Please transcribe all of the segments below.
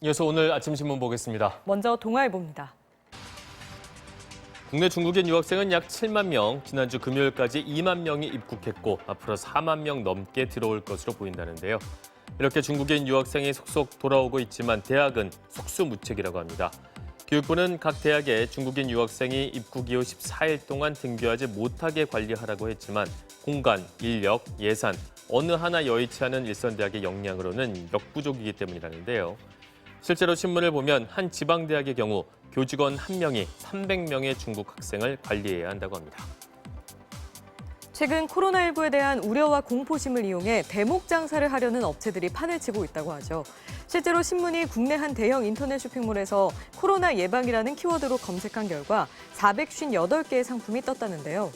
이어서 오늘 아침 신문 보겠습니다. 먼저 동아일보입니다. 국내 중국인 유학생은 약 7만 명, 지난주 금요일까지 2만 명이 입국했고 앞으로 4만 명 넘게 들어올 것으로 보인다는데요. 이렇게 중국인 유학생이 속속 돌아오고 있지만 대학은 속수무책이라고 합니다. 교육부는 각 대학에 중국인 유학생이 입국 이후 14일 동안 등교하지 못하게 관리하라고 했지만 공간, 인력, 예산 어느 하나 여의치 않은 일선 대학의 역량으로는 역부족이기 때문이라는데요. 실제로 신문을 보면 한 지방대학의 경우 교직원 1명이 300명의 중국 학생을 관리해야 한다고 합니다. 최근 코로나19에 대한 우려와 공포심을 이용해 대목 장사를 하려는 업체들이 판을 치고 있다고 하죠. 실제로 신문이 국내 한 대형 인터넷 쇼핑몰에서 코로나 예방이라는 키워드로 검색한 결과 458개의 상품이 떴다는데요.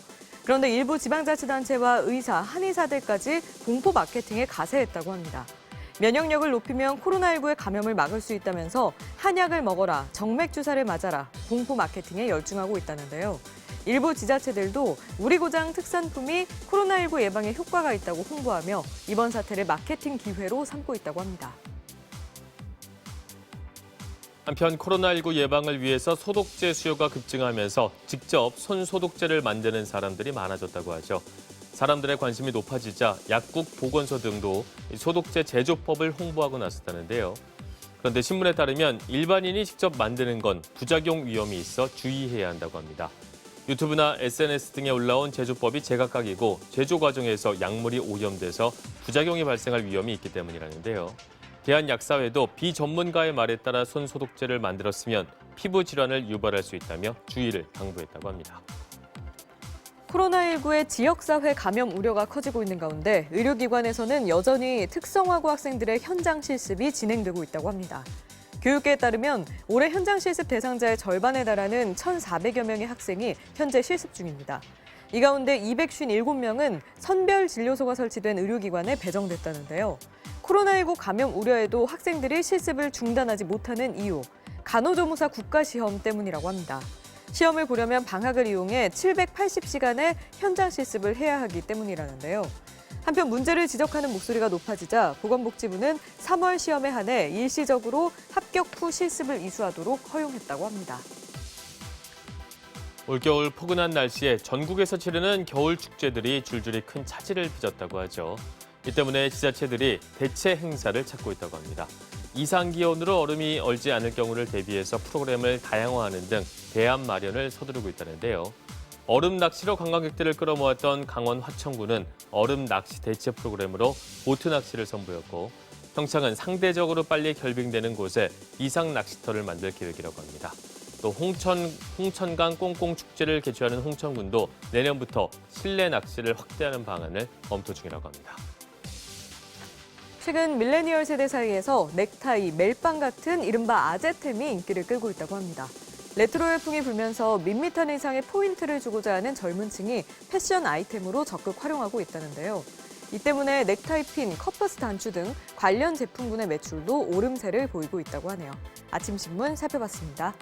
그런데 일부 지방자치단체와 의사, 한의사들까지 공포 마케팅에 가세했다고 합니다. 면역력을 높이면 코로나19의 감염을 막을 수 있다면서 한약을 먹어라, 정맥 주사를 맞아라, 공포 마케팅에 열중하고 있다는데요. 일부 지자체들도 우리 고장 특산품이 코로나19 예방에 효과가 있다고 홍보하며 이번 사태를 마케팅 기회로 삼고 있다고 합니다. 한편 코로나19 예방을 위해서 소독제 수요가 급증하면서 직접 손 소독제를 만드는 사람들이 많아졌다고 하죠. 사람들의 관심이 높아지자 약국, 보건소 등도 소독제 제조법을 홍보하고 나섰다는데요. 그런데 신문에 따르면 일반인이 직접 만드는 건 부작용 위험이 있어 주의해야 한다고 합니다. 유튜브나 SNS 등에 올라온 제조법이 제각각이고 제조 과정에서 약물이 오염돼서 부작용이 발생할 위험이 있기 때문이라는데요. 대한약사회도 비전문가의 말에 따라 손 소독제를 만들었으면 피부 질환을 유발할 수 있다며 주의를 당부했다고 합니다. 코로나19의 지역사회 감염 우려가 커지고 있는 가운데 의료기관에서는 여전히 특성화고 학생들의 현장 실습이 진행되고 있다고 합니다. 교육계에 따르면 올해 현장 실습 대상자의 절반에 달하는 1,400여 명의 학생이 현재 실습 중입니다. 이 가운데 257명은 선별 진료소가 설치된 의료기관에 배정됐다는데요. 코로나19 감염 우려에도 학생들이 실습을 중단하지 못하는 이유, 간호조무사 국가시험 때문이라고 합니다. 시험을 보려면 방학을 이용해 780시간의 현장 실습을 해야 하기 때문이라는데요. 한편 문제를 지적하는 목소리가 높아지자 보건복지부는 3월 시험에 한해 일시적으로 합격 후 실습을 이수하도록 허용했다고 합니다. 올겨울 포근한 날씨에 전국에서 치르는 겨울 축제들이 줄줄이 큰 차질을 빚었다고 하죠. 이 때문에 지자체들이 대체 행사를 찾고 있다고 합니다. 이상기온으로 얼음이 얼지 않을 경우를 대비해서 프로그램을 다양화하는 등 대안 마련을 서두르고 있다는데요. 얼음 낚시로 관광객들을 끌어모았던 강원 화천군은 얼음 낚시 대체 프로그램으로 보트 낚시를 선보였고 평창은 상대적으로 빨리 결빙되는 곳에 이상 낚시터를 만들 계획이라고 합니다. 또 홍천강 꽁꽁 축제를 개최하는 홍천군도 내년부터 실내 낚시를 확대하는 방안을 검토 중이라고 합니다. 최근 밀레니얼 세대 사이에서 넥타이, 멜빵 같은 이른바 아재템이 인기를 끌고 있다고 합니다. 레트로 열풍이 불면서 밋밋한 의상에 포인트를 주고자 하는 젊은 층이 패션 아이템으로 적극 활용하고 있다는데요. 이 때문에 넥타이 핀, 컵버스 단추 등 관련 제품군의 매출도 오름세를 보이고 있다고 하네요. 아침 신문 살펴봤습니다.